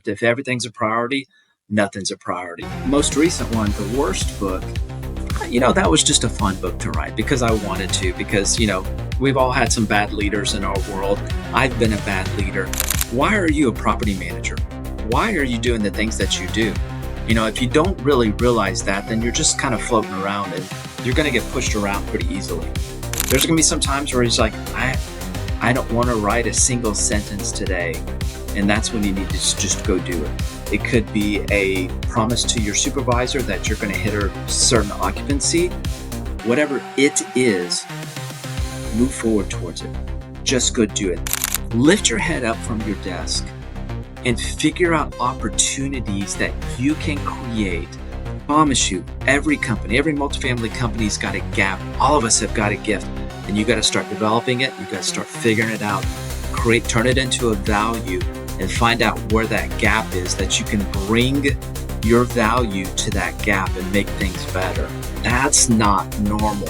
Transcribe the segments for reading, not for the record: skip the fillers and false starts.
If everything's a priority, nothing's a priority. Most recent one, the worst book, that was just a fun book to write because I wanted to, because, we've all had some bad leaders in our world. I've been a bad leader. Why are you a property manager? Why are you doing the things that you do? If you don't really realize that, then you're just kind of floating around and you're going to get pushed around pretty easily. There's going to be some times where he's like, I don't want to write a single sentence today. And that's when you need to just go do it. It could be a promise to your supervisor that you're going to hit a certain occupancy. Whatever it is, move forward towards it. Just go do it. Lift your head up from your desk and figure out opportunities that you can create. I promise you, every company, every multifamily company's got a gap. All of us have got a gift, and you got to start developing it. You got to start figuring it out. Turn it into a value and find out where that gap is, that you can bring your value to that gap and make things better. That's not normal,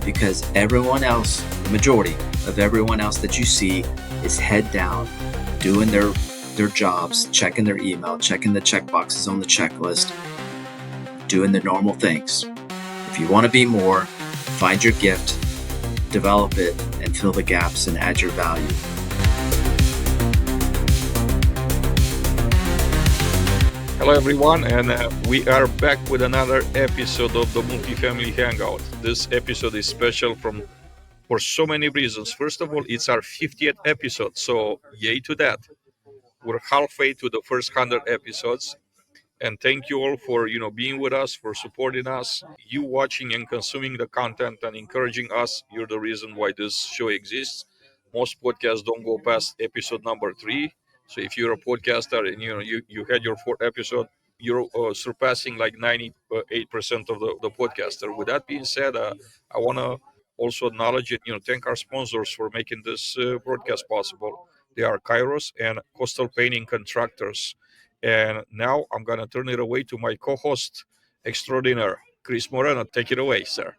because everyone else, the majority of everyone else that you see, is head down, doing their jobs, checking their email, checking the check boxes on the checklist, doing the normal things. If you want to be more, find your gift, develop it, and fill the gaps and add your value. Hello everyone, and we are back with another episode of the Multifamily Hangout. This episode is special for so many reasons. First of all, it's our 50th episode, so yay to that. We're halfway to the first 100 episodes, and thank you all for being with us, for supporting us. You watching and consuming the content and encouraging us, you're the reason why this show exists. Most podcasts don't go past episode number 3. So if you're a podcaster and you had your 4th episode, you're surpassing like 98% of the podcaster. With that being said, I want to also acknowledge and thank our sponsors for making this broadcast possible. They are Kairos and Coastal Painting Contractors. And now I'm going to turn it away to my co-host extraordinaire, Chris Moreno. Take it away, sir.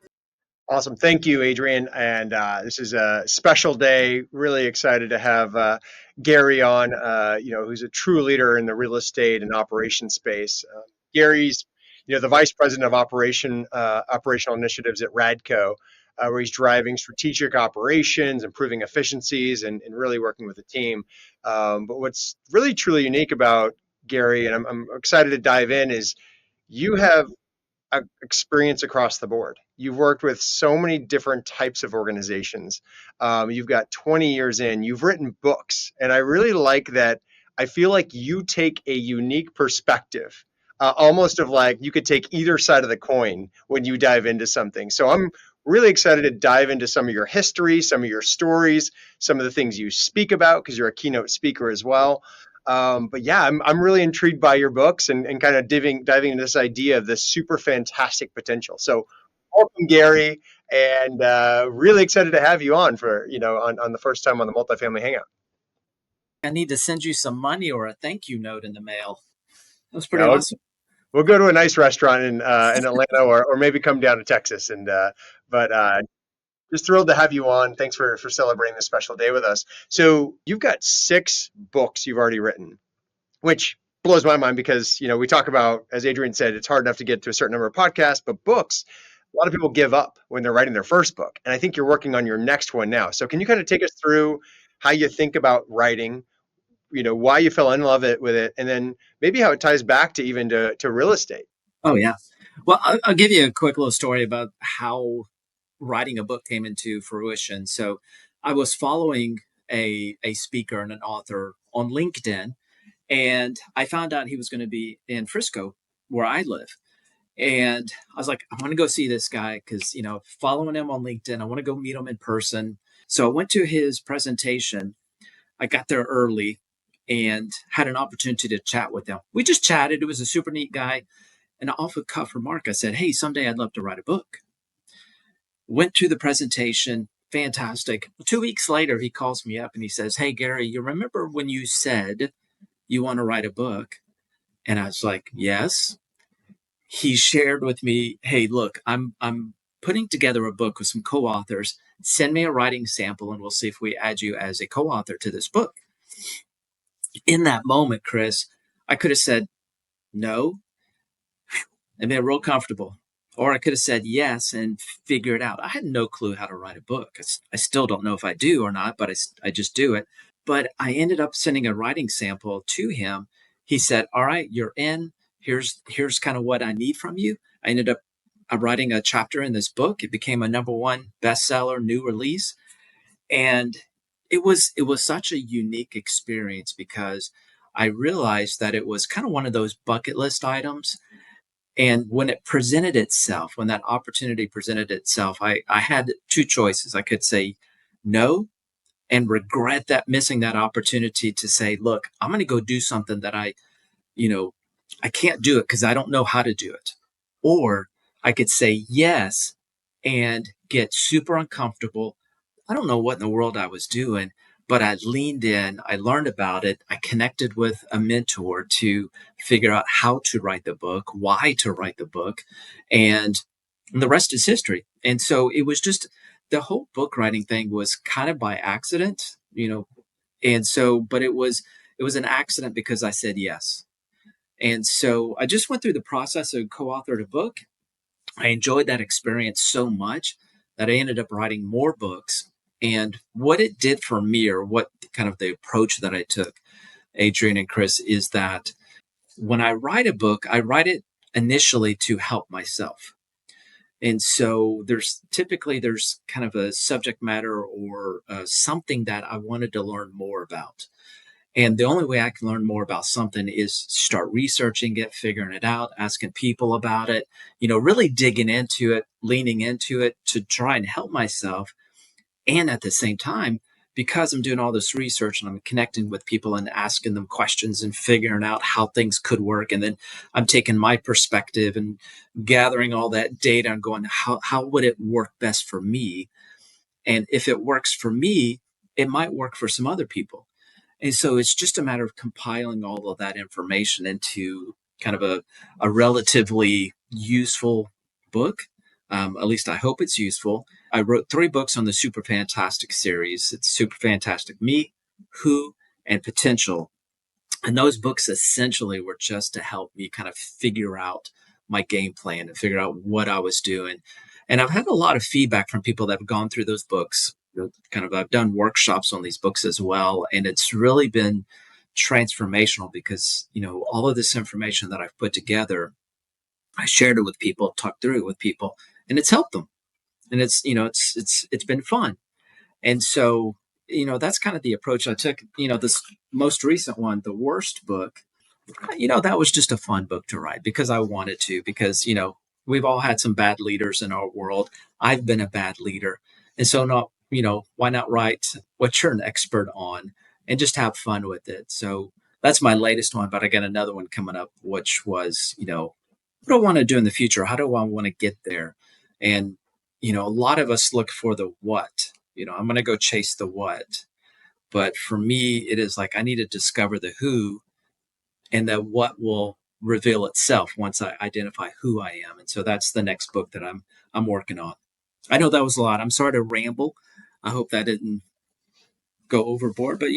Awesome. Thank you, Adrian. And this is a special day. Really excited to have Gary on, who's a true leader in the real estate and operations space. Gary's, the vice president of operational initiatives at Radco, where he's driving strategic operations, improving efficiencies, and really working with the team. But what's really, truly unique about Gary, and I'm excited to dive in, is you have experience across the board. You've worked with so many different types of organizations. You've got 20 years in. You've written books, and I really like that. I feel like you take a unique perspective, almost of like you could take either side of the coin when you dive into something. So I'm really excited to dive into some of your history, some of your stories, some of the things you speak about, because you're a keynote speaker as well. But yeah, I'm really intrigued by your books and kind of diving into this idea of this super fantastic potential. So welcome, Gary, and really excited to have you on for, on the first time on the Multifamily Hangout. I need to send you some money or a thank you note in the mail. That was pretty awesome. We'll go to a nice restaurant in Atlanta or maybe come down to Texas. But just thrilled to have you on. Thanks for celebrating this special day with us. So you've got 6 books you've already written, which blows my mind because, we talk about, as Adrian said, it's hard enough to get to a certain number of podcasts, but books, a lot of people give up when they're writing their first book. And I think you're working on your next one now. So can you kind of take us through how you think about writing, why you fell in love with it, and then maybe how it ties back to even to real estate? Oh, yeah. Well, I'll give you a quick little story about how writing a book came into fruition. So I was following a speaker and an author on LinkedIn, and I found out he was going to be in Frisco, where I live. And I was like, I want to go see this guy because, following him on LinkedIn, I want to go meet him in person. So I went to his presentation. I got there early and had an opportunity to chat with him. We just chatted. It was a super neat guy. And off the cuff remark, I said, hey, someday I'd love to write a book. Went to the presentation. Fantastic. 2 weeks later, he calls me up and he says, hey, Gary, you remember when you said you want to write a book? And I was like, yes. He shared with me, hey, look, I'm putting together a book with some co-authors. Send me a writing sample and we'll see if we add you as a co-author to this book. In that moment, Chris, I could have said no and been real comfortable. Or I could have said yes and figure it out. I had no clue how to write a book. I still don't know if I do or not, but I just do it. But I ended up sending a writing sample to him. He said, "All right, you're in. Here's kind of what I need from you." I ended up writing a chapter in this book. It became a number one bestseller, new release, and it was such a unique experience because I realized that it was kind of one of those bucket list items. And when it presented itself, when that opportunity presented itself, I had two choices. I could say no and regret that missing that opportunity to say, look, I'm going to go do something that you know, I can't do it because I don't know how to do it. Or I could say yes and get super uncomfortable. I don't know what in the world I was doing, but I leaned in, I learned about it, I connected with a mentor to figure out how to write the book, why to write the book, and the rest is history. And so it was just the whole book writing thing was kind of by accident, and so but it was an accident because I said yes. And so I just went through the process of co-authored a book. I enjoyed that experience so much that I ended up writing more books. And what it did for me, or what kind of the approach that I took, Adrian and Chris, is that when I write a book, I write it initially to help myself. And so there's kind of a subject matter or something that I wanted to learn more about. And the only way I can learn more about something is start researching it, figuring it out, asking people about it, really digging into it, leaning into it to try and help myself. And at the same time, because I'm doing all this research and I'm connecting with people and asking them questions and figuring out how things could work. And then I'm taking my perspective and gathering all that data and going, how would it work best for me? And if it works for me, it might work for some other people. And so it's just a matter of compiling all of that information into kind of a relatively useful book. At least I hope it's useful. I wrote 3 books on the Super Fantastic series. It's Super Fantastic Me, Who, and Potential. And those books essentially were just to help me kind of figure out my game plan and figure out what I was doing. And I've had a lot of feedback from people that have gone through those books. Kind of, I've done workshops on these books as well. And it's really been transformational because, all of this information that I've put together, I shared it with people, talked through it with people, and it's helped them. And it's been fun. And so, that's kind of the approach I took. This most recent one, the worst book, that was just a fun book to write because I wanted to, because, we've all had some bad leaders in our world. I've been a bad leader. And so why not write what you're an expert on and just have fun with it? So that's my latest one, but I got another one coming up, which was, what do I want to do in the future? How do I want to get there? And, a lot of us look for the what, I'm going to go chase the what. But for me, it is like I need to discover the who, and that what will reveal itself once I identify who I am. And so that's the next book that I'm working on. I know that was a lot. I'm sorry to ramble. I hope that didn't go overboard, but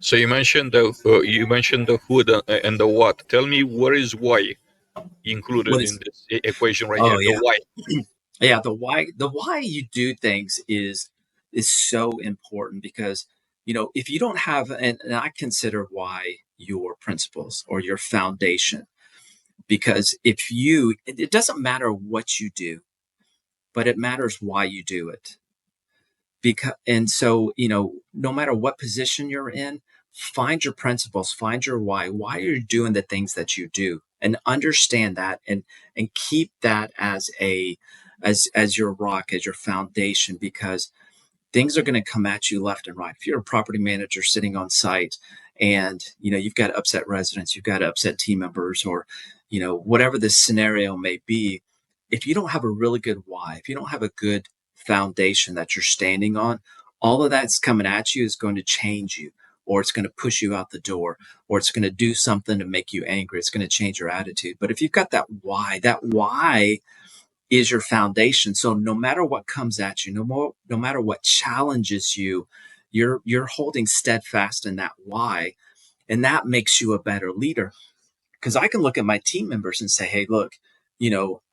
So you mentioned the who and the what. Tell me, what is why included what in is this equation right oh here? The yeah. why. Yeah, the why you do things is so important because if you don't have, and I consider why your principles or your foundation, because if it doesn't matter what you do, but it matters why you do it. Because and so no matter what position you're in, find your principles, find your why are you doing the things that you do, and understand that, and keep that as your rock, as your foundation, because things are going to come at you left and right. If you're a property manager sitting on site and you've got upset residents, you've got upset team members, or whatever the scenario may be, if you don't have a really good why, if you don't have a good foundation that you're standing on, all of that's coming at you is going to change you, or it's going to push you out the door, or it's going to do something to make you angry. It's going to change your attitude. But if you've got that why is your foundation. So no matter what comes at you, no matter what challenges you, you're holding steadfast in that why. And that makes you a better leader. Because I can look at my team members and say, hey, look,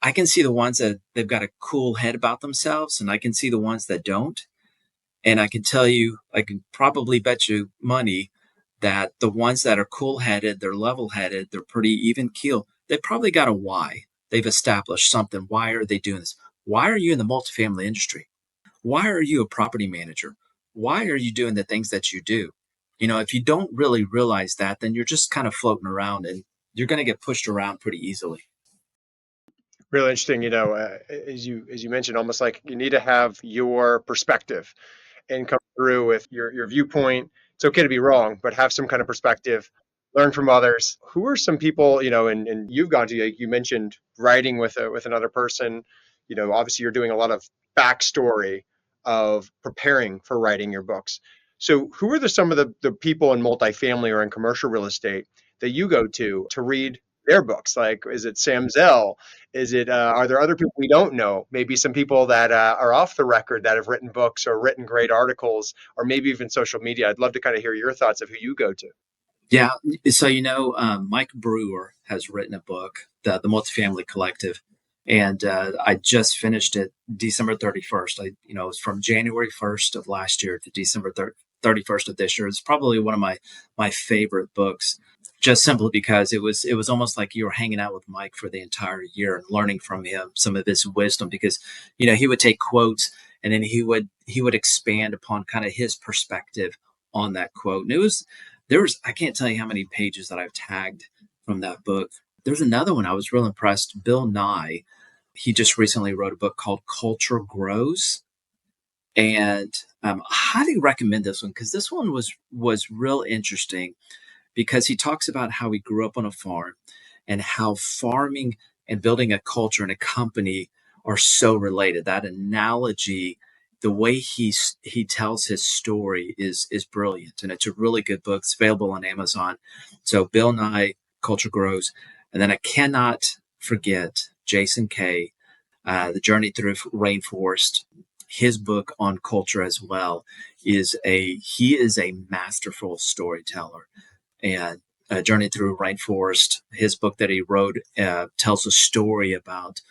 I can see the ones that they've got a cool head about themselves, and I can see the ones that don't. And I can tell you, I can probably bet you money that the ones that are cool headed, they're level headed, they're pretty even keel, they probably got a why. They've established something. Why are they doing this? Why are you in the multifamily industry? Why are you a property manager? Why are you doing the things that you do? If you don't really realize that, then you're just kind of floating around and you're going to get pushed around pretty easily. Really interesting. As you mentioned, almost like you need to have your perspective and come through with your viewpoint. It's okay to be wrong, but have some kind of perspective, learn from others. Who are some people, and you've gone to, like you mentioned, writing with another person. Obviously you're doing a lot of backstory of preparing for writing your books. So who are some of the people in multifamily or in commercial real estate that you go to read their books? Like, is it Sam Zell? Is it, are there other people we don't know? Maybe some people that are off the record that have written books or written great articles, or maybe even social media. I'd love to kind of hear your thoughts of who you go to. Yeah. So, Mike Brewer has written a book, the Multifamily Collective, and I just finished it December 31st. It was from January 1st of last year to December 31st of this year. It's probably one of my favorite books, just simply because it was almost like you were hanging out with Mike for the entire year and learning from him some of his wisdom, because he would take quotes and then he would expand upon kind of his perspective on that quote. And I can't tell you how many pages that I've tagged from that book. There's another one I was real impressed. Bill Nye, he just recently wrote a book called Culture Grows. And I highly recommend this one, because this one was real interesting, because he talks about how he grew up on a farm and how farming and building a culture and a company are so related. That analogy, the way he tells his story is brilliant, and it's a really good book. It's available on Amazon. So Bill Nye, Culture Grows, and then I cannot forget Jason Kay, The Journey Through Rainforest. His book on culture as well he is a masterful storyteller. And Journey Through Rainforest, his book that he wrote, tells a story about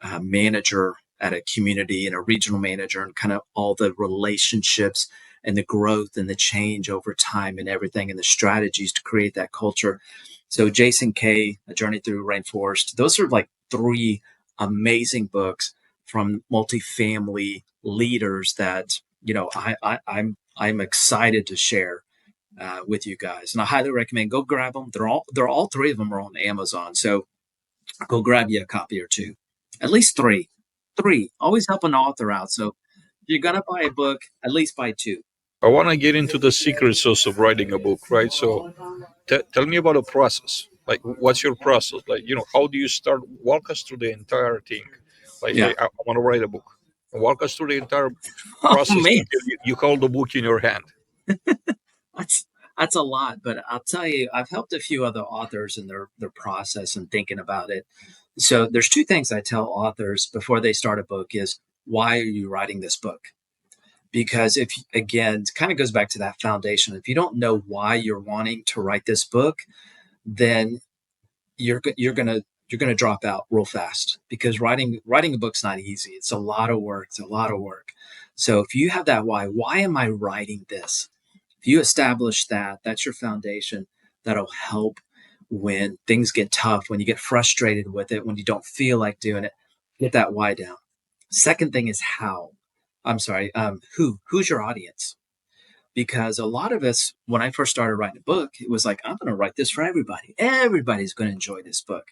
a manager at a community and a regional manager, and kind of all the relationships and the growth and the change over time and everything, and the strategies to create that culture. So Jason Kay, A Journey Through Rainforest, those are like three amazing books from multifamily leaders that I'm excited to share with you guys, and I highly recommend go grab them. They're all three of them are on Amazon, so go grab you a copy or two, at least three. Always help an author out. So if you're gonna buy a book, at least buy two. I want to get into the secret sauce of writing a book, right? So tell me about the process. Like, what's your process? Like, how do you start? Walk us through the entire thing. Like, Yeah. hey, I want to write a book. Walk us through the entire Oh process man, until you hold the book in your hand. that's that's a lot, but I'll tell you, I've helped a few other authors in their process and thinking about it. So there's two things I tell authors before they start a book is, why are you writing this book? Because if, again, it kind of goes back to that foundation. If you don't know why you're wanting to write this book, then you're gonna drop out real fast, because writing a book's not easy. It's a lot of work. It's a lot of work. So if you have that why am I writing this? If you establish that, that's your foundation. That'll help when things get tough, when you get frustrated with it, when you don't feel like doing it. Get that why down. Second thing is how. I'm sorry, who's your audience? Because a lot of us, when I first started writing a book, it was like, I'm going to write this for everybody. Everybody's going to enjoy this book.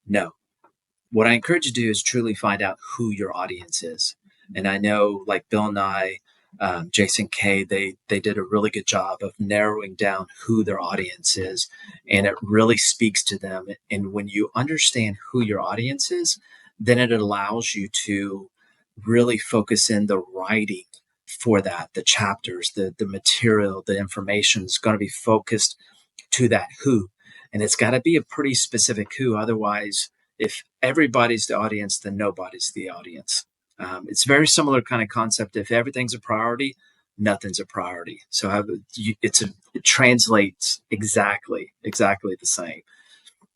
No. What I encourage you to do is truly find out who your audience is. And I know, like Bill Nye, Jason Kay, they did a really good job of narrowing down who their audience is, and it really speaks to them. And when you understand who your audience is, then it allows you to really focus in the writing for that. The chapters, the material, the information is going to be focused to that who, and it's got to be a pretty specific who. Otherwise, if everybody's the audience, then nobody's the audience. It's very similar kind of concept. If everything's a priority, nothing's a priority. So it translates exactly the same.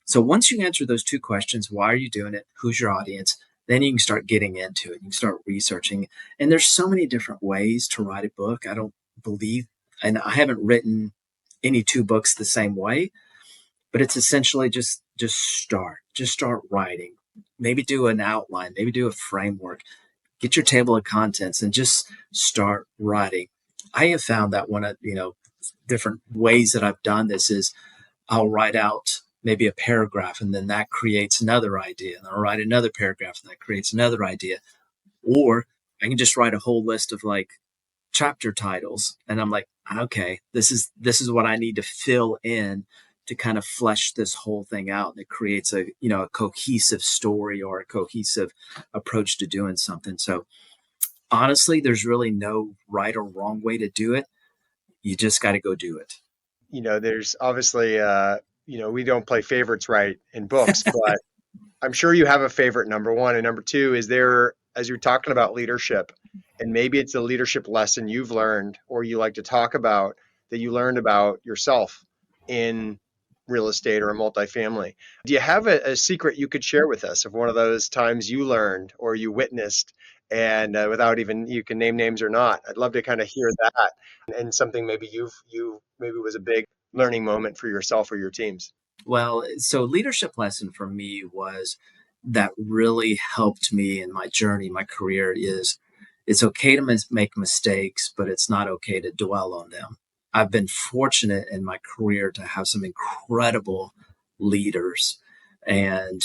So once you answer those two questions, why are you doing it? Who's your audience? Then you can start getting into it. You can start researching. And there's so many different ways to write a book. I don't believe, and I haven't written any two books the same way, but it's essentially just start writing. Maybe do an outline, maybe do a framework, get your table of contents and just start writing. I have found that one of, different ways that I've done this is I'll write out maybe a paragraph and then that creates another idea. And I'll write another paragraph and that creates another idea. Or I can just write a whole list of like chapter titles. And I'm like, okay, this is what I need to fill in to kind of flesh this whole thing out. And it creates a cohesive story or a cohesive approach to doing something. So honestly, there's really no right or wrong way to do it. You just got to go do it. There's obviously, we don't play favorites right in books, but I'm sure you have a favorite, number one. And number two, is there, as you're talking about leadership, and maybe it's a leadership lesson you've learned or you like to talk about that you learned about yourself in real estate or a multifamily. Do you have a secret you could share with us of one of those times you learned or you witnessed, and without even, you can name names or not? I'd love to kind of hear that, and something maybe you maybe was a big learning moment for yourself or your teams. Well, so leadership lesson for me was that really helped me in my journey, my career is it's okay to make mistakes, but it's not okay to dwell on them. I've been fortunate in my career to have some incredible leaders, and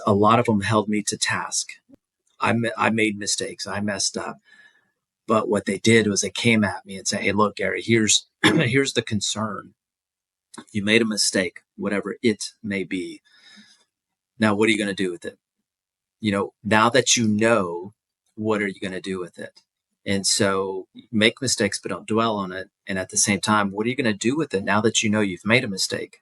a lot of them held me to task. I made mistakes. I messed up. But what they did was they came at me and said, hey, look, Gary, here's here's the concern. You made a mistake, whatever it may be. Now, what are you going to do with it? Now that you know, what are you going to do with it? And so make mistakes, but don't dwell on it. And at the same time, what are you going to do with it now that you know you've made a mistake?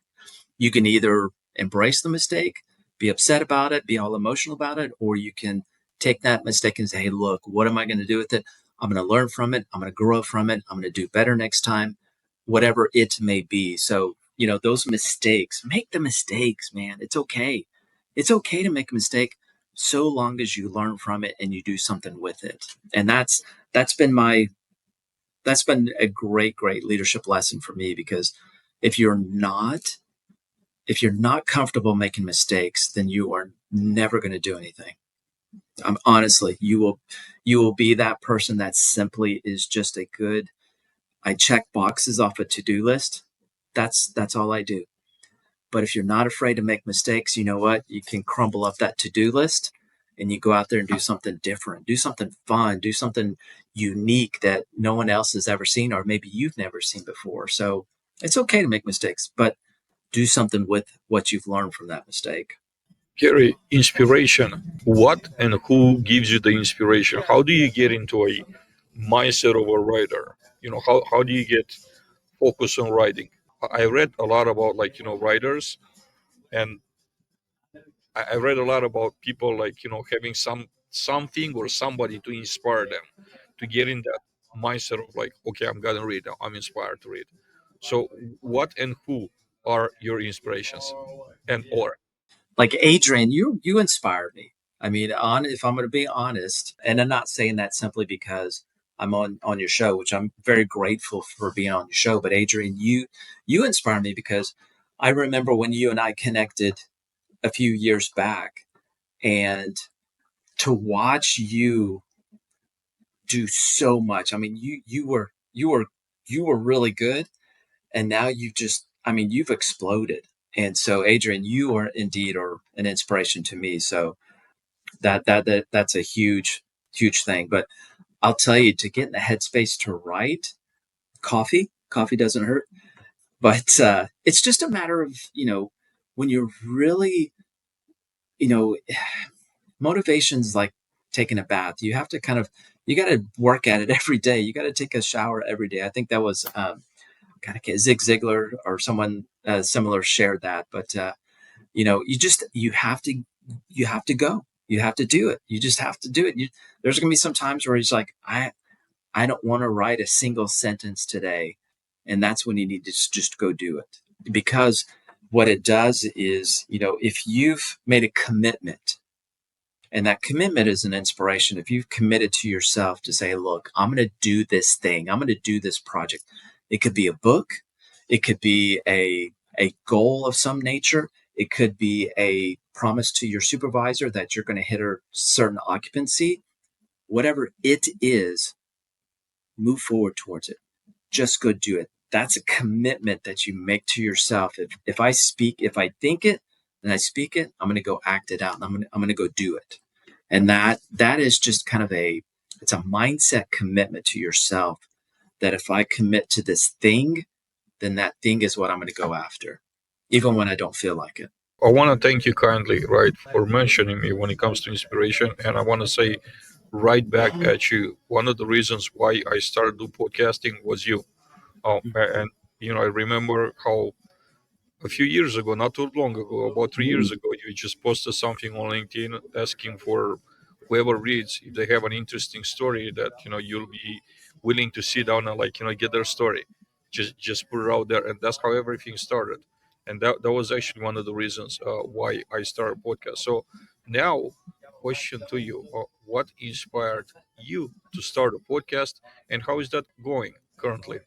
You can either embrace the mistake, be upset about it, be all emotional about it, or you can take that mistake and say, hey, look, what am I going to do with it? I'm going to learn from it. I'm going to grow from it. I'm going to do better next time, whatever it may be. So, those mistakes, make the mistakes, man. It's okay. It's okay to make a mistake so long as you learn from it and you do something with it. And that's been a great leadership lesson for me, because if you're not comfortable making mistakes, then you are never going to do anything. Honestly, you will be that person that simply is just a good, I check boxes off a to-do list. That's all I do. But if you're not afraid to make mistakes, you know what? You can crumble up that to-do list and you go out there and do something different, do something fun, do something unique that no one else has ever seen, or maybe you've never seen before. So it's okay to make mistakes, but do something with what you've learned from that mistake. Gary, inspiration. What and who gives you the inspiration? How do you get into a mindset of a writer? How do you get focused on writing? I read a lot about writers, and I read a lot about people having something or somebody to inspire them to get in that mindset of like, okay, I'm gonna read. I'm inspired to read. So what and who are your inspirations and or Like Adrian, you inspired me. I mean, if I'm going to be honest, and I'm not saying that simply because I'm on your show, which I'm very grateful for being on your show. But Adrian, you inspire me because I remember when you and I connected a few years back, and to watch you do so much. I mean, you were really good, and now you've exploded. And so, Adrian, you are indeed are an inspiration to me. So that's a huge thing. But I'll tell you, to get in the headspace to write, coffee doesn't hurt. But it's just a matter of when you're really you know motivation's like taking a bath. You have to you got to work at it every day. You got to take a shower every day. I think that was Zig Ziglar or someone similar shared that. But you have to go. You have to do it. You just have to do it. There's going to be some times where he's like, I I don't want to write a single sentence today. And that's when you need to just go do it. Because what it does is, if you've made a commitment, and that commitment is an inspiration. If you've committed to yourself to say, look, I'm going to do this thing, I'm going to do this project. It could be a book. It could be a goal of some nature. It could be a promise to your supervisor that you're going to hit a certain occupancy. Whatever it is, move forward towards it. Just go do it. That's a commitment that you make to yourself. If I think it, and I speak it, I'm going to go act it out, and I'm going to go do it. And that is just kind of it's a mindset commitment to yourself that if I commit to this thing, then that thing is what I'm going to go after, even when I don't feel like it. I want to thank you kindly, right, for mentioning me when it comes to inspiration. And I want to say right back at you, one of the reasons why I started do podcasting was you. And, I remember how a few years ago, not too long ago, about 3 years ago, you just posted something on LinkedIn asking for whoever reads if they have an interesting story that you'll be willing to sit down and get their story. Just put it out there, and that's how everything started. And that was actually one of the reasons why I started podcast. So now, question to you: what inspired you to start a podcast, and how is that going currently?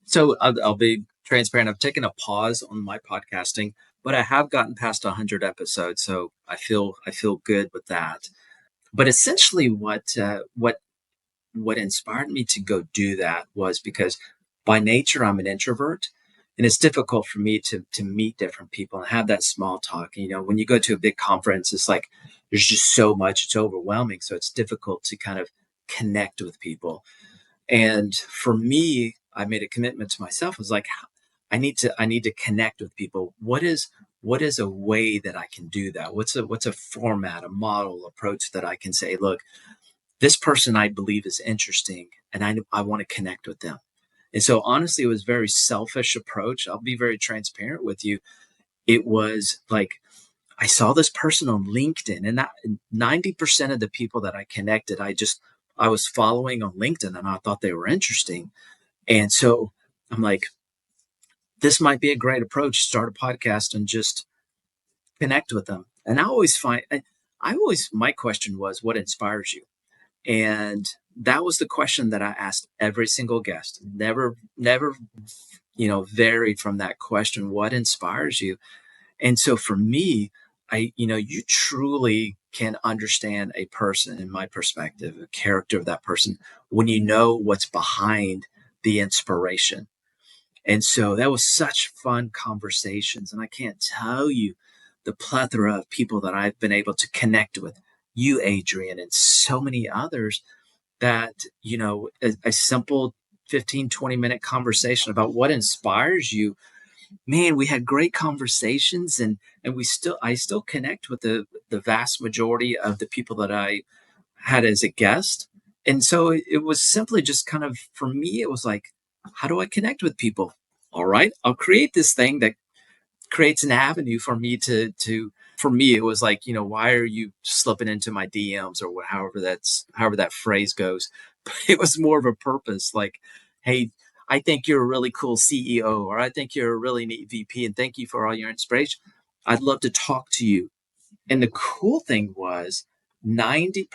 So I'll be transparent. I've taken a pause on my podcasting, but I have gotten past 100 episodes, so I feel good with that. But essentially, what inspired me to go do that was because by nature I'm an introvert, and it's difficult for me to meet different people and have that small talk. When you go to a big conference, it's like there's just so much; it's overwhelming. So it's difficult to kind of connect with people. And for me, I made a commitment to myself. I was like, I need to connect with people. What is a way that I can do that? What's a format, a model, approach that I can say, look, this person I believe is interesting, and I want to connect with them. And so honestly, it was a very selfish approach. I'll be very transparent with you. It was like I saw this person on LinkedIn, and 90% of the people that I connected, I was following on LinkedIn, and I thought they were interesting. And so I'm like, this might be a great approach. Start a podcast and just connect with them. And my question was, what inspires you? And that was the question that I asked every single guest. Never, varied from that question. What inspires you? And so for me, you truly can understand a person, in my perspective, the character of that person, when you know what's behind the inspiration. And so that was such fun conversations. And I can't tell you the plethora of people that I've been able to connect with, you, Adrian, and so many others that, a simple 15, 20-minute conversation about what inspires you. Man, we had great conversations, and I still connect with the vast majority of the people that I had as a guest. And so it was simply just kind of, for me, it was like, how do I connect with people? All right, I'll create this thing that creates an avenue for me for me, it was like, why are you slipping into my DMs, or however that phrase goes. But it was more of a purpose, like, hey, I think you're a really cool CEO, or I think you're a really neat VP, and thank you for all your inspiration. I'd love to talk to you. And the cool thing was 90,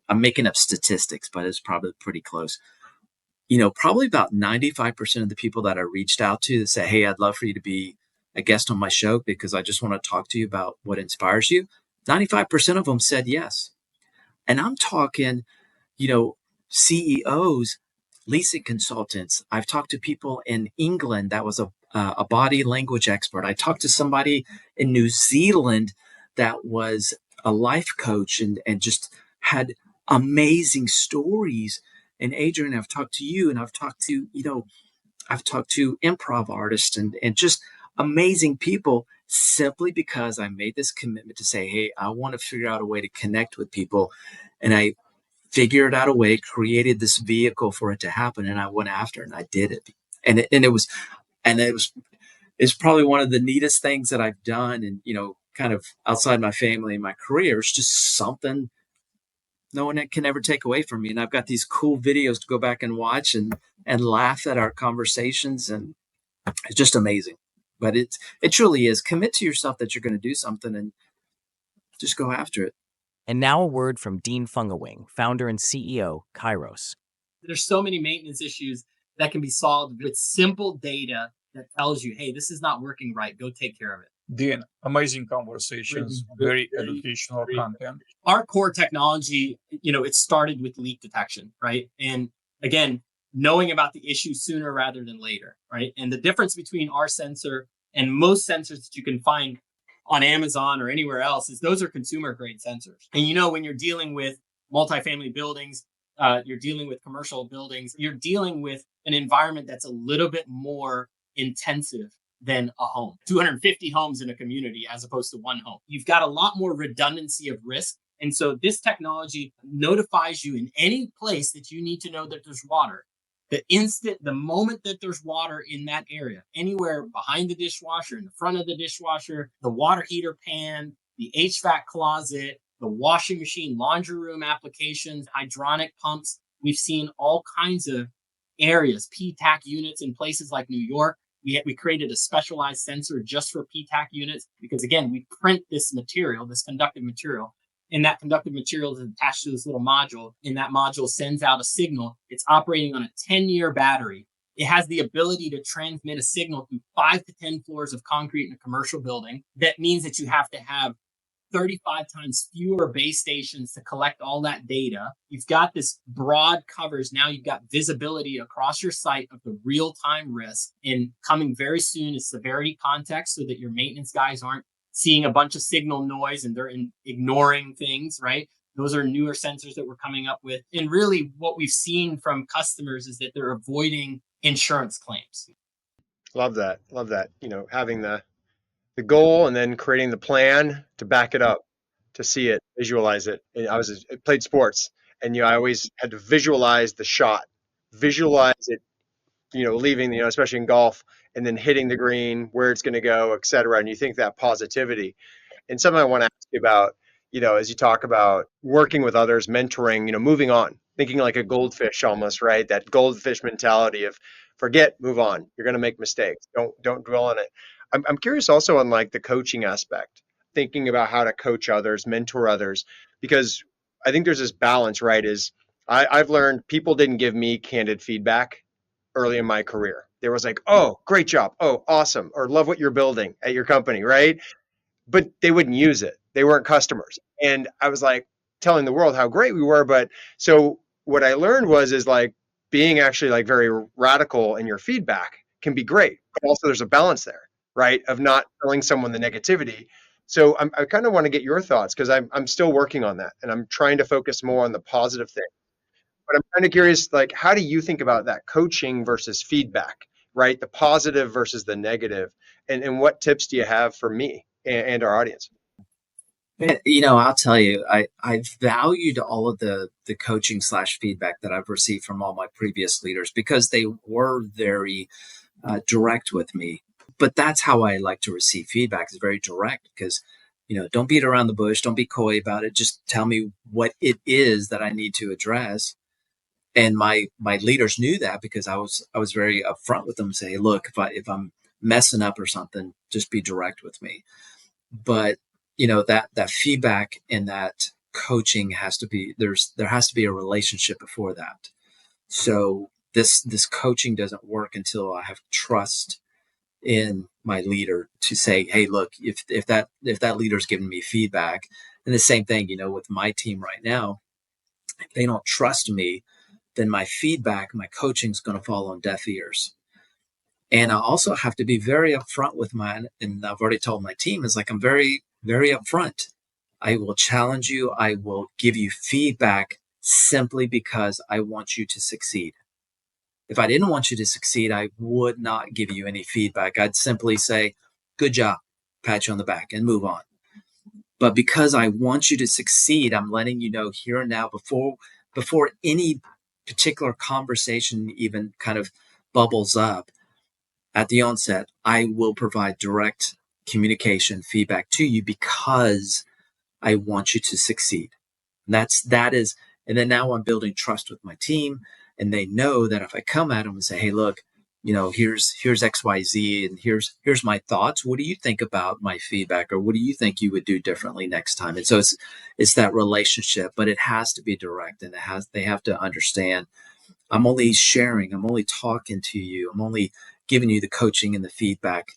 I'm making up statistics, but it's probably pretty close. Probably about 95% of the people that I reached out to say, hey, I'd love for you to be a guest on my show because I just want to talk to you about what inspires you. 95% of them said yes. And I'm talking, CEOs, leasing consultants. I've talked to people in England that was a body language expert. I talked to somebody in New Zealand that was a life coach and just had amazing stories. And Adrian, I've talked to you, and I've talked to improv artists and just amazing people, simply because I made this commitment to say, hey, I want to figure out a way to connect with people. And I figured out a way, created this vehicle for it to happen. And I went after it, and I did it. And it's probably one of the neatest things that I've done. And, kind of outside my family and my career, it's just something No one can ever take away from me. And I've got these cool videos to go back and watch and laugh at our conversations. And it's just amazing. But it truly is. Commit to yourself that you're going to do something and just go after it. And now a word from Dean Fungawing, founder and CEO, Kairos. There's so many maintenance issues that can be solved with simple data that tells you, hey, this is not working right. Go take care of it. Dean, amazing conversations, very educational content. Our core technology, it started with leak detection, right? And again, knowing about the issue sooner rather than later, right? And the difference between our sensor and most sensors that you can find on Amazon or anywhere else is those are consumer grade sensors. And when you're dealing with multifamily buildings, you're dealing with commercial buildings, you're dealing with an environment that's a little bit more intensive than a home. 250 homes in a community as opposed to one home. You've got a lot more redundancy of risk. And so this technology notifies you in any place that you need to know that there's water. The moment that there's water in that area, anywhere behind the dishwasher, in the front of the dishwasher, the water heater pan, the HVAC closet, the washing machine, laundry room applications, hydronic pumps. We've seen all kinds of areas, PTAC units in places like New York. We created a specialized sensor just for PTAC units because, again, we print this material, this conductive material, and that conductive material is attached to this little module, and that module sends out a signal. It's operating on a 10-year battery. It has the ability to transmit a signal through 5 to 10 floors of concrete in a commercial building. That means that you have to have 35 times fewer base stations to collect all that data. You've got this broad covers. Now you've got visibility across your site of the real-time risk. And coming very soon is severity context so that your maintenance guys aren't seeing a bunch of signal noise and they're ignoring things, right? Those are newer sensors that we're coming up with. And really what we've seen from customers is that they're avoiding insurance claims. Love that. Love that. Having the goal and then creating the plan to back it up, to see it, visualize it. And I played sports, and I always had to visualize the shot, visualize it, leaving, especially in golf, and then hitting the green, where it's going to go, et cetera. And you think that positivity. And something I want to ask you about, as you talk about working with others, mentoring, moving on, thinking like a goldfish almost, right? That goldfish mentality of forget, move on. You're going to make mistakes. Don't dwell on it. I'm curious also on like the coaching aspect, thinking about how to coach others, mentor others, because I think there's this balance, right? I've learned people didn't give me candid feedback early in my career. There was like, oh, great job. Oh, awesome. Or love what you're building at your company, right? But they wouldn't use it. They weren't customers. And I was like telling the world how great we were. But so what I learned is like being actually like very radical in your feedback can be great, but also there's a balance there, right? Of not telling someone the negativity. So I kind of want to get your thoughts because I'm still working on that and I'm trying to focus more on the positive thing. But I'm kind of curious, like, how do you think about that coaching versus feedback, right? The positive versus the negative, and what tips do you have for me and our audience? I'll tell you, I valued all of the coaching / feedback that I've received from all my previous leaders because they were very direct with me. But that's how I like to receive feedback, is very direct because, don't beat around the bush. Don't be coy about it. Just tell me what it is that I need to address. And my leaders knew that because I was very upfront with them, say, look, if I'm messing up or something, just be direct with me. But that feedback and that coaching has to be there has to be a relationship before that. So this coaching doesn't work until I have trust in my leader to say, hey, look, if that leader's giving me feedback, and the same thing, with my team right now, if they don't trust me, then my feedback, my coaching is going to fall on deaf ears. And I also have to be very upfront with mine. And I've already told my team, is like, I'm very, very upfront. I will challenge you. I will give you feedback simply because I want you to succeed. If I didn't want you to succeed, I would not give you any feedback. I'd simply say, good job, pat you on the back and move on. But because I want you to succeed, I'm letting you know here and now before any particular conversation even kind of bubbles up. At the onset, I will provide direct communication feedback to you because I want you to succeed, And that is, and then now I'm building trust with my team, and they know that if I come at them and say, hey, look, here's XYZ, and here's my thoughts. What do you think about my feedback, or what do you think you would do differently next time? And so it's that relationship, but it has to be direct, and they have to understand I'm only sharing, I'm only talking to you, I'm only giving you the coaching and the feedback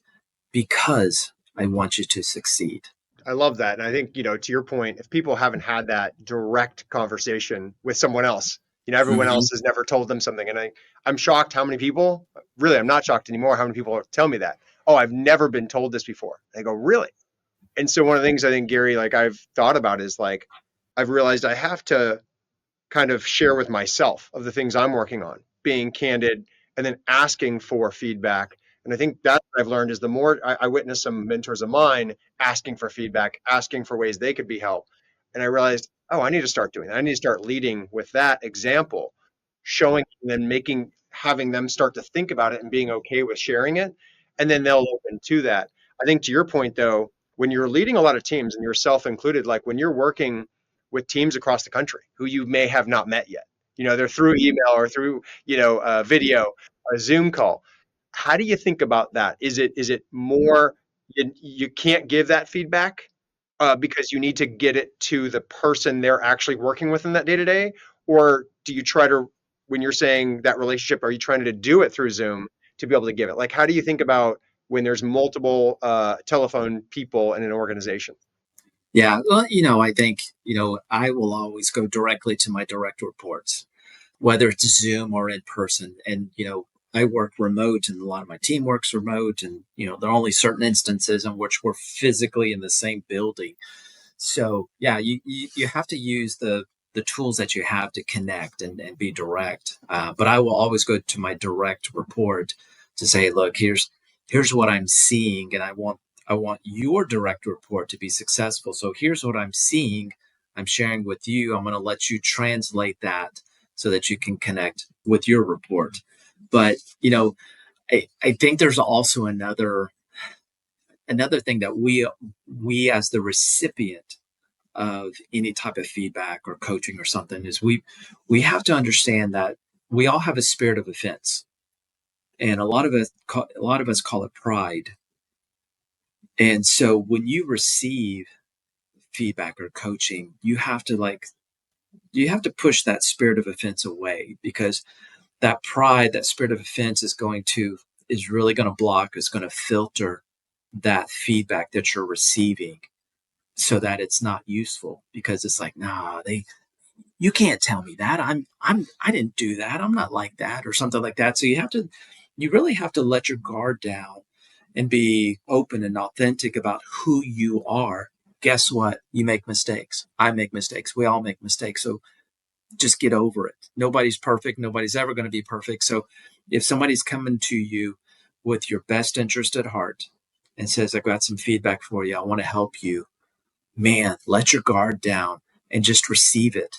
because I want you to succeed. I love that. And I think, to your point, if people haven't had that direct conversation with someone else, everyone Mm-hmm. else has never told them something. And I'm shocked how many people, really, I'm not shocked anymore, how many people tell me that. Oh, I've never been told this before. And I go, really? And so one of the things I think, Gary, like I've thought about is like, I've realized I have to kind of share with myself of the things I'm working on, being candid, and then asking for feedback. And I think that's what I've learned is the more I witness some mentors of mine asking for feedback, asking for ways they could be helped. And I realized, oh, I need to start doing that. I need to start leading with that example, showing and then having them start to think about it and being okay with sharing it. And then they'll open to that. I think to your point, though, when you're leading a lot of teams and yourself included, like when you're working with teams across the country who you may have not met yet. They're through email or through, video, a Zoom call. How do you think about that? Is it more you can't give that feedback because you need to get it to the person they're actually working with in that day to day? Or do you try to, when you're saying that relationship, are you trying to do it through Zoom to be able to give it? Like, how do you think about when there's multiple telephone people in an organization? Yeah, well, I think, I will always go directly to my direct reports, whether it's Zoom or in person. And, I work remote and a lot of my team works remote. And, there are only certain instances in which we're physically in the same building. So, yeah, you have to use the tools that you have to connect and be direct. But I will always go to my direct report to say, look, here's what I'm seeing, and I want your direct report to be successful. So here's what I'm seeing. I'm sharing with you. I'm going to let you translate that so that you can connect with your report. But I think there's also another thing that we as the recipient of any type of feedback or coaching or something is we have to understand that we all have a spirit of offense, and a lot of us call it pride. And so when you receive feedback or coaching, you have to push that spirit of offense away, because that pride, that spirit of offense is really going to block, is going to filter that feedback that you're receiving so that it's not useful, because it's like, nah, you can't tell me that. I didn't do that. I'm not like that, or something like that. So you really have to let your guard down and be open and authentic about who you are. Guess what? You make mistakes. I make mistakes. We all make mistakes. So just get over it. Nobody's perfect. Nobody's ever going to be perfect. So if somebody's coming to you with your best interest at heart and says, I've got some feedback for you, I want to help you, man, let your guard down and just receive it.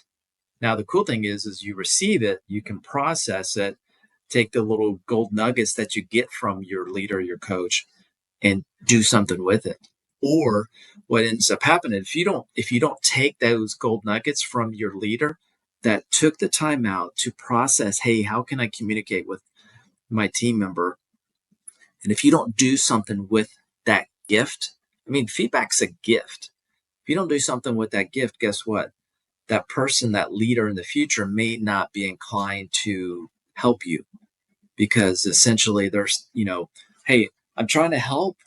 Now, the cool thing is you receive it, you can process it, take the little gold nuggets that you get from your leader, your coach, and do something with it. Or what ends up happening, if you don't take those gold nuggets from your leader that took the time out to process, hey, how can I communicate with my team member? And if you don't do something with that gift, I mean, feedback's a gift. If you don't do something with that gift, guess what? That person, that leader in the future may not be inclined to help you, because essentially there's, hey, I'm trying to help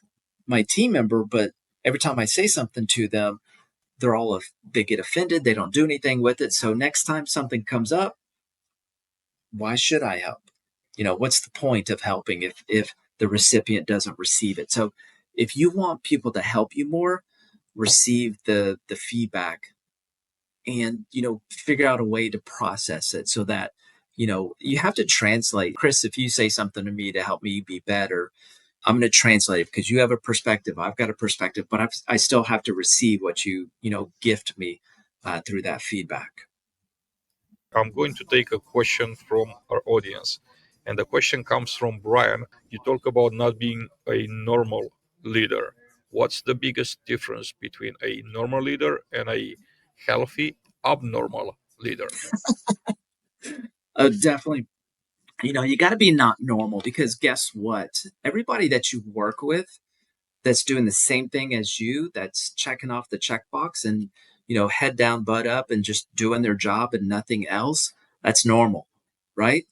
my team member, but every time I say something to them, they get offended. They don't do anything with it. So next time something comes up, why should I help? What's the point of helping if the recipient doesn't receive it? So if you want people to help you more, receive the feedback, and figure out a way to process it so that you have to translate. Chris, if you say something to me to help me be better, I'm going to translate it because you have a perspective, I've got a perspective, but I still have to receive what you gift me through that feedback. I'm going to take a question from our audience. And the question comes from Brian. You talk about not being a normal leader. What's the biggest difference between a normal leader and a healthy abnormal leader? Oh, definitely. You got to be not normal, because guess what? Everybody that you work with that's doing the same thing as you, that's checking off the checkbox and, head down, butt up, and just doing their job and nothing else, that's normal, right?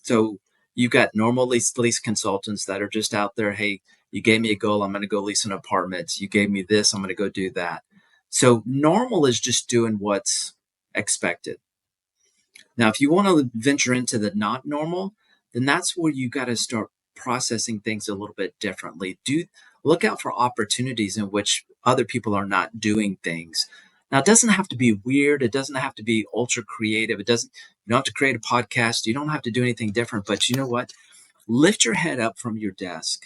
So you got normal lease consultants that are just out there. Hey, you gave me a goal. I'm going to go lease an apartment. You gave me this. I'm going to go do that. So normal is just doing what's expected. Now, if you want to venture into the not normal, then that's where you got to start processing things a little bit differently. Look out for opportunities in which other people are not doing things. Now, it doesn't have to be weird. It doesn't have to be ultra creative. You don't have to create a podcast. You don't have to do anything different. But you know what? Lift your head up from your desk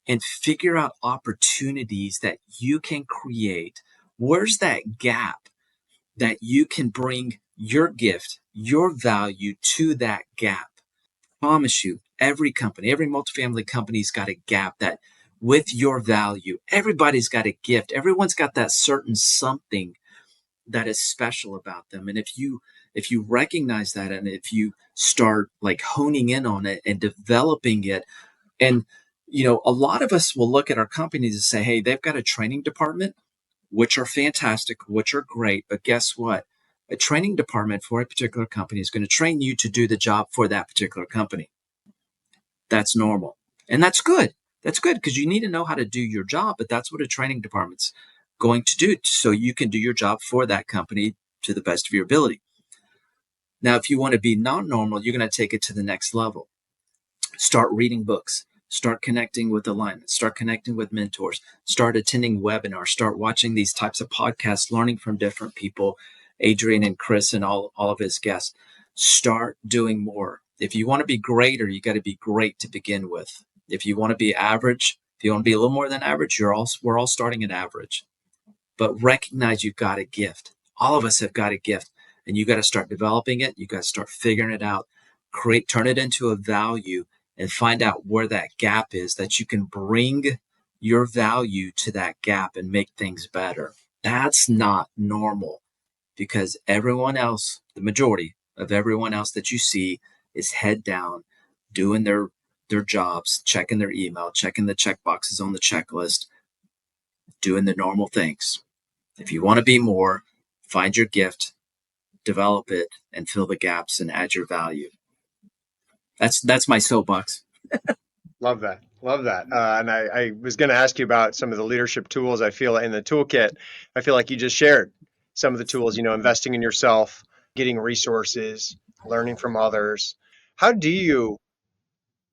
and figure out opportunities that you can create. Where's that gap that you can bring your gift, your value to that gap? I promise you, every company, every multifamily company's got a gap that with your value, everybody's got a gift. Everyone's got that certain something that is special about them. And if you recognize that, and if you start like honing in on it and developing it, and a lot of us will look at our companies and say, hey, they've got a training department, which are fantastic, which are great. But guess what? A training department for a particular company is going to train you to do the job for that particular company. That's normal. And that's good. That's good, because you need to know how to do your job, but that's what a training department's going to do, so you can do your job for that company to the best of your ability. Now, if you want to be non-normal, you're going to take it to the next level. Start reading books. Start connecting with alignment. Start connecting with mentors. Start attending webinars. Start watching these types of podcasts, learning from different people, Adrian and Chris and all of his guests. Start doing more. If you want to be greater, you got to be great to begin with. If you want to be average, if you want to be a little more than average, we're all starting at average. But recognize you've got a gift. All of us have got a gift, and you got to start developing it. You got to start figuring it out, turn it into a value, and find out where that gap is, that you can bring your value to that gap and make things better. That's not normal, because everyone else, the majority of everyone else that you see, is head down, doing their jobs, checking their email, checking the check boxes on the checklist, doing the normal things. If you want to be more, find your gift, develop it, and fill the gaps and add your value. That's my soapbox. Love that. Love that. And I was going to ask you about some of the leadership tools I feel in the toolkit. I feel like you just shared some of the tools, investing in yourself, getting resources, learning from others. How do you,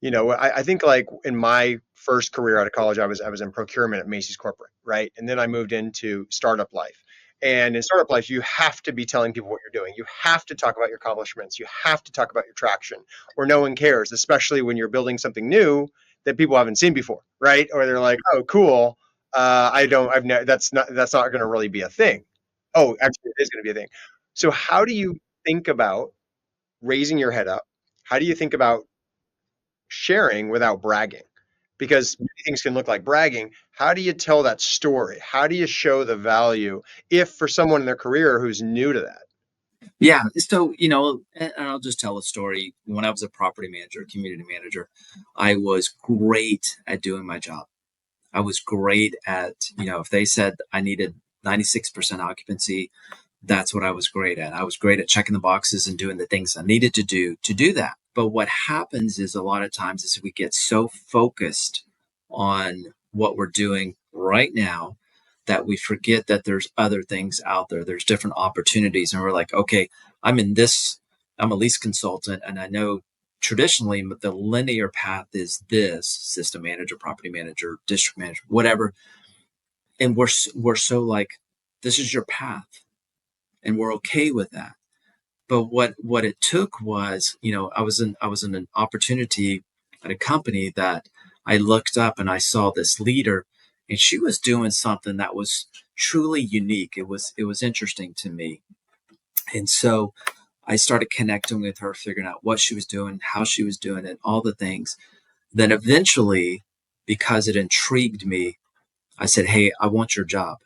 I think like in my first career out of college, I was in procurement at Macy's Corporate, right? And then I moved into startup life. And in startup life, you have to be telling people what you're doing. You have to talk about your accomplishments. You have to talk about your traction, or no one cares, especially when you're building something new that people haven't seen before, right? Or they're like, "Oh, cool. That's not going to really be a thing." Oh, actually, it is going to be a thing. So, how do you think about raising your head up? How do you think about sharing without bragging? Because many things can look like bragging. How do you tell that story? How do you show the value if for someone in their career who's new to that? Yeah. So, and I'll just tell a story. When I was a property manager, community manager, I was great at doing my job. I was great at, if they said I needed 96% occupancy, that's what I was great at. I was great at checking the boxes and doing the things I needed to do that. But what happens is a lot of times is we get so focused on what we're doing right now that we forget that there's other things out there. There's different opportunities. And we're like, okay, I'm a lease consultant, and I know traditionally the linear path is this: system manager, property manager, district manager, whatever. And we're so like, this is your path, and we're okay with that. But what it took was, I was in an opportunity at a company that I looked up and I saw this leader, and she was doing something that was truly unique. It was interesting to me. And so I started connecting with her, figuring out what she was doing, how she was doing it, all the things. Then eventually, because it intrigued me, I said, "Hey, I want your job."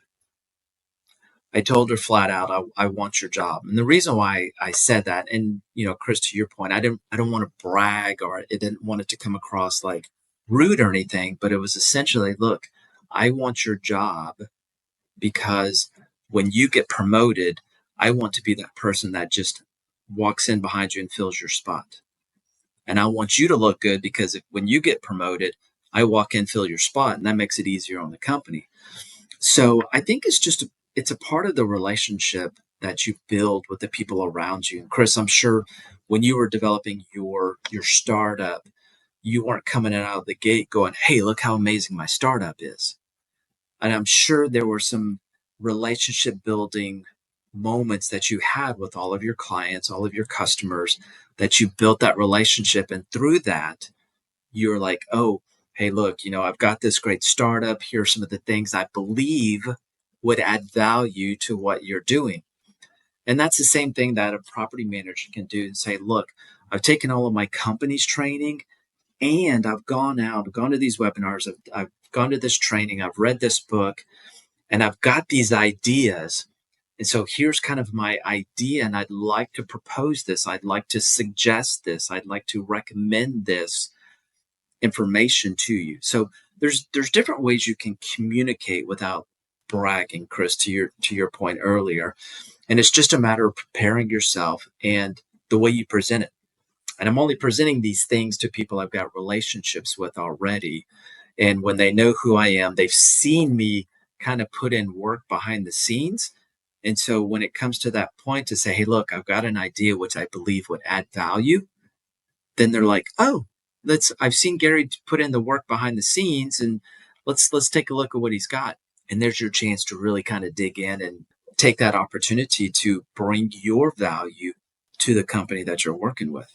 I told her flat out, I want your job. And the reason why I said that, and Chris, to your point, I don't want to brag, or I didn't want it to come across like rude or anything, but it was essentially, look, I want your job because when you get promoted, I want to be that person that just walks in behind you and fills your spot. And I want you to look good because when you get promoted, I walk in, fill your spot, and that makes it easier on the company. So I think it's a part of the relationship that you build with the people around you. And Chris, I'm sure when you were developing your startup, you weren't coming out of the gate going, "Hey, look how amazing my startup is." And I'm sure there were some relationship building moments that you had with all of your clients, all of your customers, that you built that relationship. And through that, you're like, oh, hey, look, I've got this great startup. Here are some of the things I believe would add value to what you're doing. And that's the same thing that a property manager can do and say, look, I've taken all of my company's training and I've gone to these webinars, I've gone to this training, I've read this book, and I've got these ideas. And so here's kind of my idea, and I'd like to propose this. I'd like to suggest this. I'd like to recommend this information to you. So there's different ways you can communicate without bragging, Chris, to your point earlier. And it's just a matter of preparing yourself and the way you present it. And I'm only presenting these things to people I've got relationships with already. And when they know who I am, they've seen me kind of put in work behind the scenes. And so when it comes to that point to say, hey, look, I've got an idea which I believe would add value, then they're like, oh, I've seen Gary put in the work behind the scenes, and let's take a look at what he's got. And there's your chance to really kind of dig in and take that opportunity to bring your value to the company that you're working with.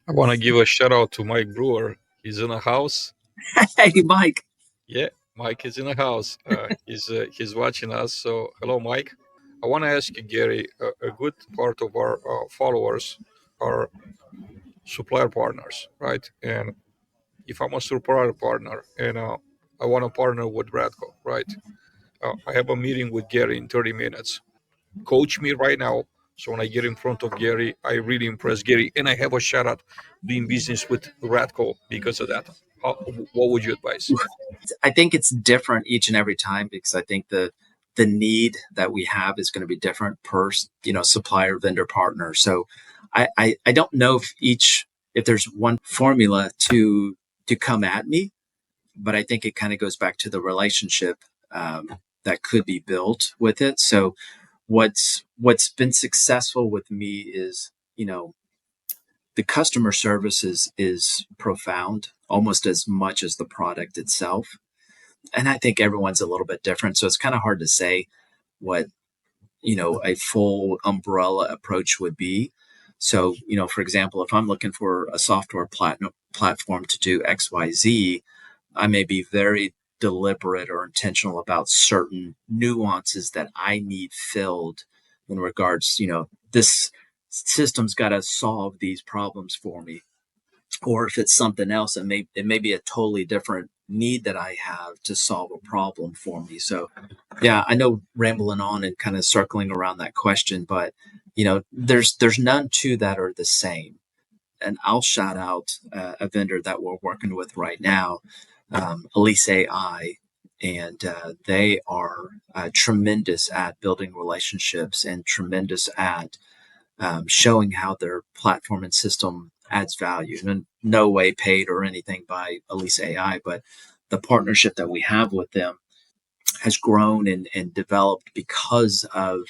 I want to give a shout out to Mike Brewer. He's in the house. Hey, Mike. Yeah, Mike is in the house. He's watching us. So hello, Mike. I want to ask you, Gary. A good part of our followers are supplier partners, right? And if I'm a supplier partner and I want to partner with Radco, right? I have a meeting with Gary in 30 minutes. Coach me right now. So when I get in front of Gary, I really impress Gary, and I have a shout out doing business with Radco because of that. What would you advise? I think it's different each and every time because I think the need that we have is going to be different per supplier, vendor, partner. So I don't know if there's one formula to come at me, but I think it kind of goes back to the relationship that could be built with it. So what's been successful with me is the customer service is profound almost as much as the product itself. And I think everyone's a little bit different. So it's kind of hard to say what, a full umbrella approach would be. So, for example, if I'm looking for a software platform to do XYZ, I may be very deliberate or intentional about certain nuances that I need filled in regards, this system's got to solve these problems for me. Or if it's something else, it may be a totally different need that I have to solve a problem for me. So yeah, I know rambling on and kind of circling around that question, but there's none two that are the same. And I'll shout out a vendor that we're working with right now, Elise AI, and they are tremendous at building relationships and tremendous at showing how their platform and system adds value. And in no way paid or anything by Elise AI, but the partnership that we have with them has grown and developed because of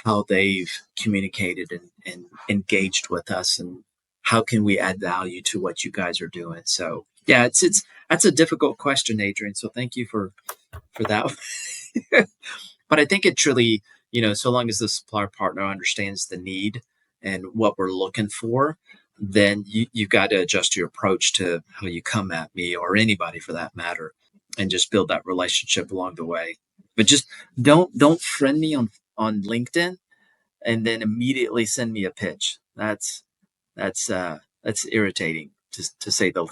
how they've communicated and engaged with us, and how can we add value to what you guys are doing. So yeah, it's that's a difficult question, Adrian. So thank you for that. But I think it truly, so long as the supplier partner understands the need and what we're looking for, then you've got to adjust your approach to how you come at me or anybody for that matter, and just build that relationship along the way. But just don't friend me on LinkedIn and then immediately send me a pitch. That's irritating to say the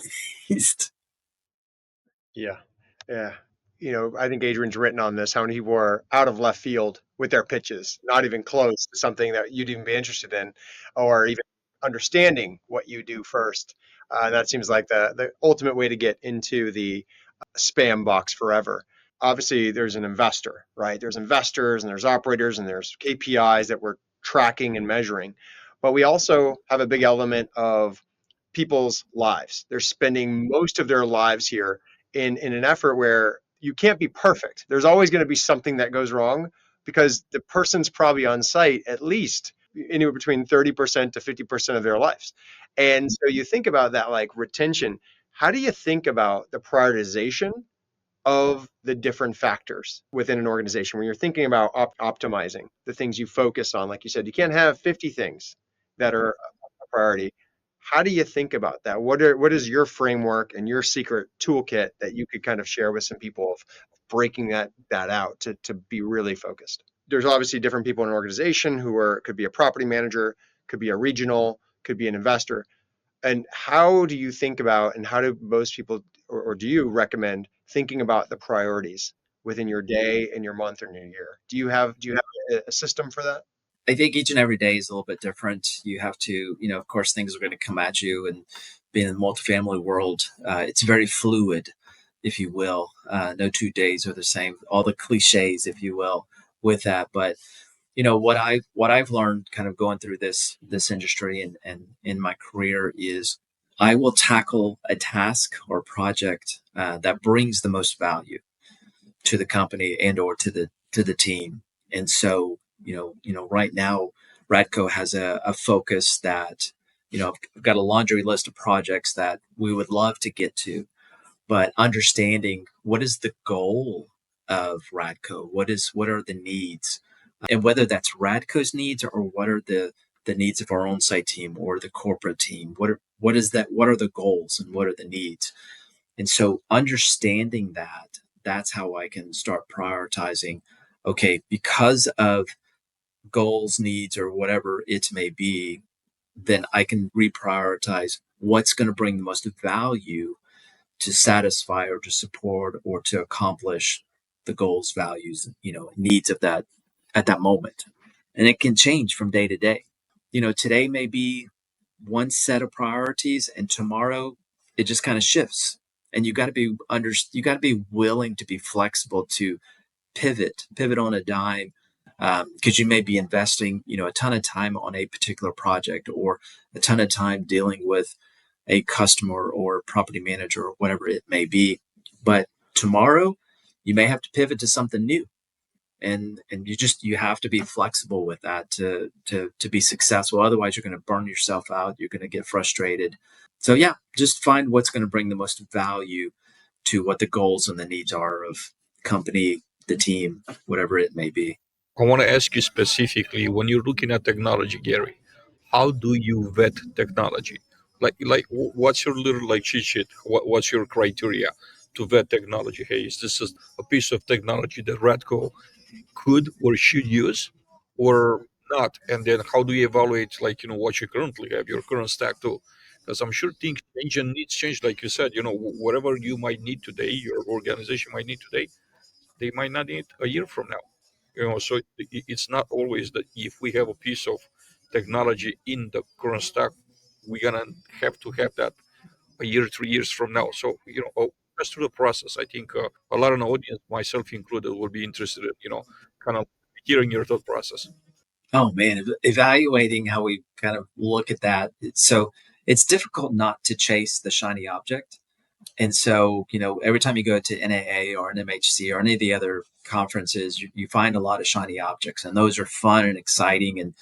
least. Yeah. Yeah. I think Adrian's written on this, how many people are out of left field with their pitches, not even close to something that you'd even be interested in, or even understanding what you do first. That seems like the ultimate way to get into the spam box forever. Obviously, there's an investor, right? There's investors and there's operators and there's KPIs that we're tracking and measuring. But we also have a big element of people's lives. They're spending most of their lives here in an effort where you can't be perfect. There's always going to be something that goes wrong because the person's probably on site at least anywhere between 30% to 50% of their lives. And so you think about that like retention. How do you think about the prioritization of the different factors within an organization when you're thinking about optimizing the things you focus on? Like you said, you can't have 50 things that are a priority. How do you think about that? What is your framework and your secret toolkit that you could kind of share with some people of breaking that out to be really focused? There's obviously different people in an organization who could be a property manager, could be a regional, could be an investor. And how do you think about, and how do most people, or do you recommend thinking about the priorities within your day and your month and your year? Do you have a system for that? I think each and every day is a little bit different. You have to, of course, things are going to come at you. And being in the multifamily world, it's very fluid, if you will. No 2 days are the same. All the cliches, if you will, with that. But what I've learned, kind of going through this industry and in my career, is I will tackle a task or project that brings the most value to the company and or to the team. And so, right now, Radco has a focus that, I've got a laundry list of projects that we would love to get to, but understanding what is the goal of Radco, what are the needs, and whether that's Radco's needs or what are the needs of our own site team or the corporate team. What are the goals and what are the needs? And so understanding that's how I can start prioritizing. Okay, because of goals, needs, or whatever it may be, then I can reprioritize what's going to bring the most value to satisfy or to support or to accomplish the goals, values, needs of that at that moment. And it can change from day to day. Today may be one set of priorities and tomorrow it just kind of shifts. And you got to be willing to be flexible to pivot on a dime, because you may be investing, a ton of time on a particular project or a ton of time dealing with a customer or property manager or whatever it may be. But tomorrow you may have to pivot to something new. And you have to be flexible with that to be successful. Otherwise you're going to burn yourself out. You're going to get frustrated. So yeah, just find what's going to bring the most value to what the goals and the needs are of company, the team, whatever it may be. I want to ask you specifically when you're looking at technology, Gary, how do you vet technology? What's your little like cheat sheet? What's your criteria to vet technology? Hey, is this a piece of technology that Radco could or should use or not? And then how do you evaluate, like, what you currently have, your current stack too? Because I'm sure things change and needs change. Like you said, whatever you might need today, your organization might need today, they might not need a year from now. So it's not always that if we have a piece of technology in the current stack, we're gonna have to have that a year, 3 years from now. So just through the process, I think a lot of the audience, myself included, will be interested in kind of hearing your thought process. Oh man, evaluating how we kind of look at that. So it's difficult not to chase the shiny object. And so, every time you go to NAA or an MHC or any of the other conferences, you find a lot of shiny objects, and those are fun and exciting. And,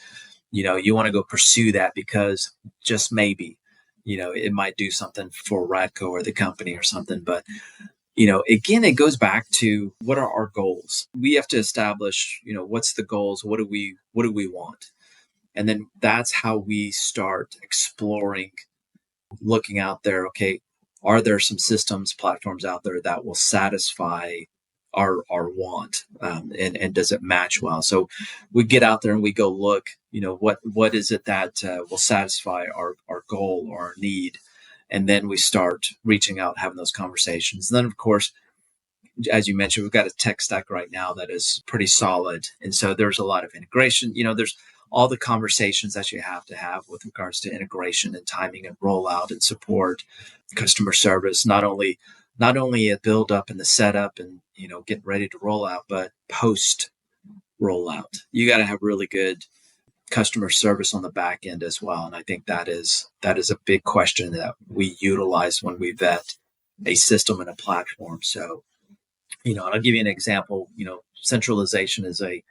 you want to go pursue that because just maybe, it might do something for Radco or the company or something. But, again, it goes back to what are our goals? We have to establish, what's the goals? What do we want? And then that's how we start exploring, looking out there. Okay, are there some systems, platforms out there that will satisfy our want, and does it match well? So we get out there and we go look, what is it that will satisfy our goal or our need, and then we start reaching out, having those conversations. And then of course, as you mentioned, we've got a tech stack right now that is pretty solid. And so there's a lot of integration. There's all the conversations that you have to have with regards to integration and timing and rollout and support, customer service, not only a build up and the setup and, getting ready to roll out, but post rollout. You got to have really good customer service on the back end as well. And I think that is a big question that we utilize when we vet a system and a platform. So, I'll give you an example. Centralization is a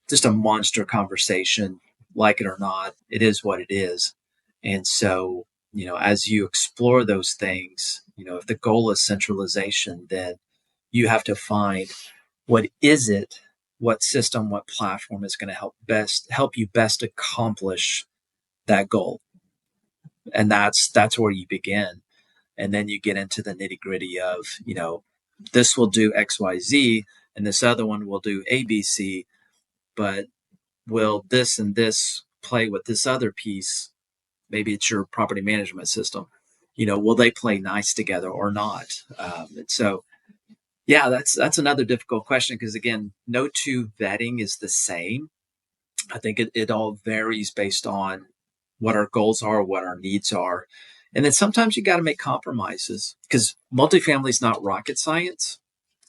just a monster conversation. Like it or not, it is what it is. And so, as you explore those things, if the goal is centralization, then you have to find what system, what platform is going to help you best accomplish that goal. And that's where you begin. And then you get into the nitty gritty of, this will do XYZ and this other one will do ABC, but will this and this play with this other piece? Maybe it's your property management system. Will they play nice together or not? And so, yeah, that's another difficult question because, again, no two vetting is the same. I think it all varies based on what our goals are, what our needs are. And then sometimes you got to make compromises because multifamily is not rocket science.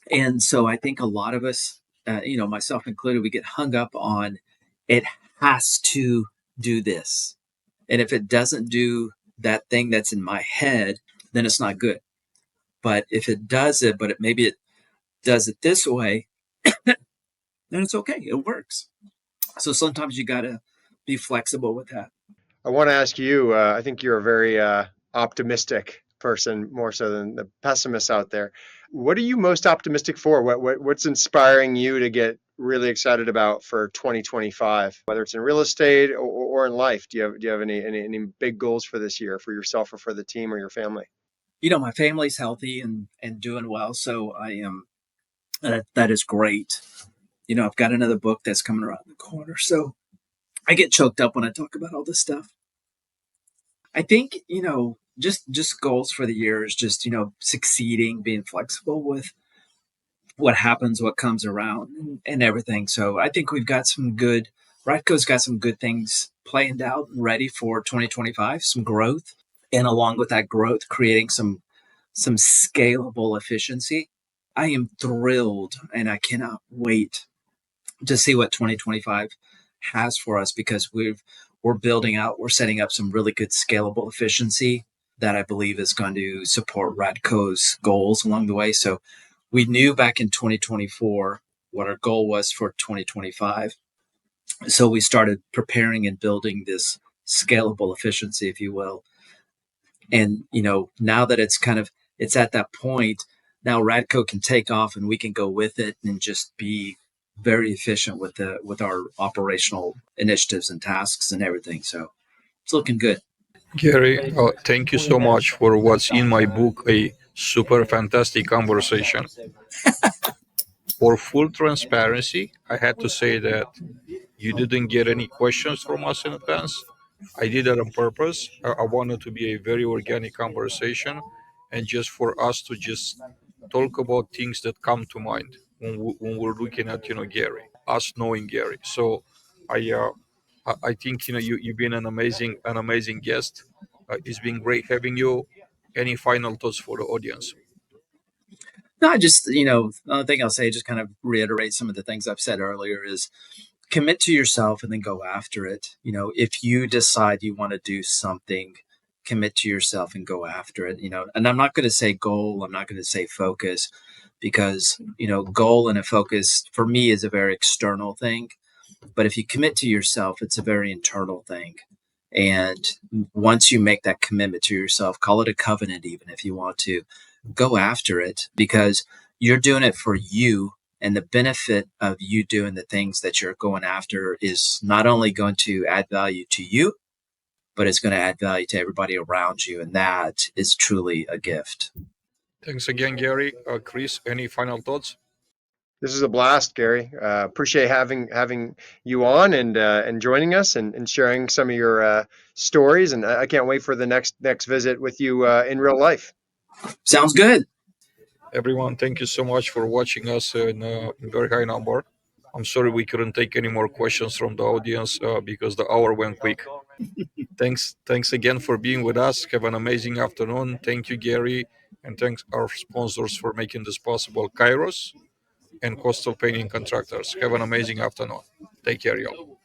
And so I think a lot of us, myself included, we get hung up on it has to do this. And if it doesn't do that thing that's in my head, then it's not good. But if it does it, maybe it does it this way, then it's okay. It works. So sometimes you got to be flexible with that. I want to ask you, I think you're a very optimistic person, more so than the pessimists out there. What are you most optimistic for? What's inspiring you to get really excited about for 2025, whether it's in real estate or in life? Do you have any big goals for this year for yourself or for the team or your family? My family's healthy and doing well. So I am, that is great. I've got another book that's coming around the corner. So I get choked up when I talk about all this stuff. I think, just goals for the year is just, succeeding, being flexible with what happens, what comes around and everything. So I think Radco's got some good things planned out and ready for 2025, some growth. And along with that growth, creating some scalable efficiency. I am thrilled and I cannot wait to see what 2025 has for us because we're setting up some really good scalable efficiency that I believe is going to support Radco's goals along the way. So we knew back in 2024 what our goal was for 2025. So we started preparing and building this scalable efficiency, if you will. And, now that it's at that point, now Radco can take off and we can go with it and just be very efficient with our operational initiatives and tasks and everything. So it's looking good. Gary, thank you so much for what's in my book, a super fantastic conversation. For full transparency, I had to say that you didn't get any questions from us in advance. I did that on purpose. I wanted to be a very organic conversation and just for us to just talk about things that come to mind when we're looking at, Gary, us knowing Gary. So I think, you've been an amazing guest. It's been great having you. Any final thoughts for the audience? No, I just, the only thing I'll say, just kind of reiterate some of the things I've said earlier is commit to yourself and then go after it. If you decide you want to do something, commit to yourself and go after it. And I'm not going to say goal, I'm not going to say focus because, goal and a focus for me is a very external thing. But if you commit to yourself, it's a very internal thing. And once you make that commitment to yourself, call it a covenant, even if you want to, go after it because you're doing it for you. And the benefit of you doing the things that you're going after is not only going to add value to you, but it's going to add value to everybody around you. And that is truly a gift. Thanks again, Gary. Chris, any final thoughts? This is a blast, Gary. Appreciate having you on and joining us and sharing some of your stories. And I can't wait for the next visit with you in real life. Sounds good. Everyone, thank you so much for watching us in very high number. I'm sorry we couldn't take any more questions from the audience because the hour went quick. Thanks again for being with us. Have an amazing afternoon. Thank you, Gary, and thanks our sponsors for making this possible, Kairos and Coastal Painting Contractors. Have an amazing afternoon. Take care, y'all.